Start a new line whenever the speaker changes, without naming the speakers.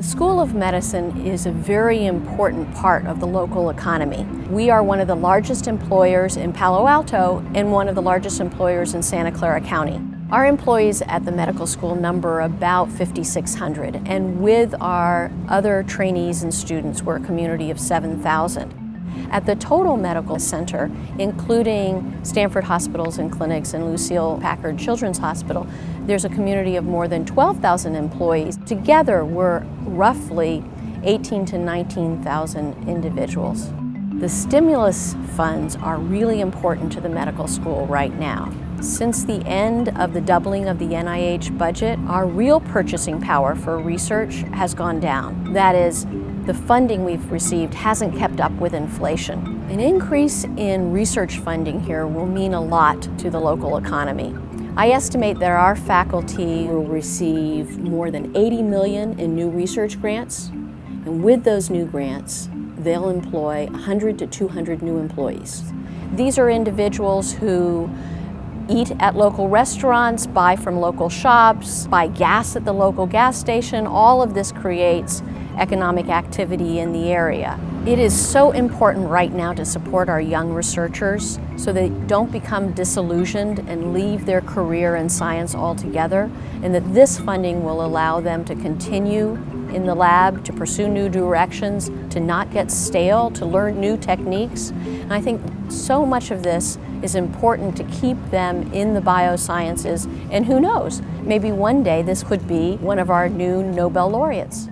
The School of Medicine is a very important part of the local economy. We are one of the largest employers in Palo Alto and one of the largest employers in Santa Clara County. Our employees at the medical school number about 5,600, and with our other trainees and students, we're a community of 7,000. At the total medical center, including Stanford Hospitals and Clinics and Lucile Packard Children's Hospital, there's a community of more than 12,000 employees. Together, we're roughly 18,000 to 19,000 individuals. The stimulus funds are really important to the medical school right now. Since the end of the doubling of the NIH budget, our real purchasing power for research has gone down. That is, the funding we've received hasn't kept up with inflation. An increase in research funding here will mean a lot to the local economy. I estimate that our faculty will receive more than $80 million in new research grants, and with those new grants, they'll employ 100 to 200 new employees. These are individuals who eat at local restaurants, buy from local shops, buy gas at the local gas station. All of this creates economic activity in the area. It is so important right now to support our young researchers so they don't become disillusioned and leave their career in science altogether, and that this funding will allow them to continue in the lab, to pursue new directions, to not get stale, to learn new techniques. And I think so much of this is important to keep them in the biosciences, and who knows, maybe one day this could be one of our new Nobel laureates.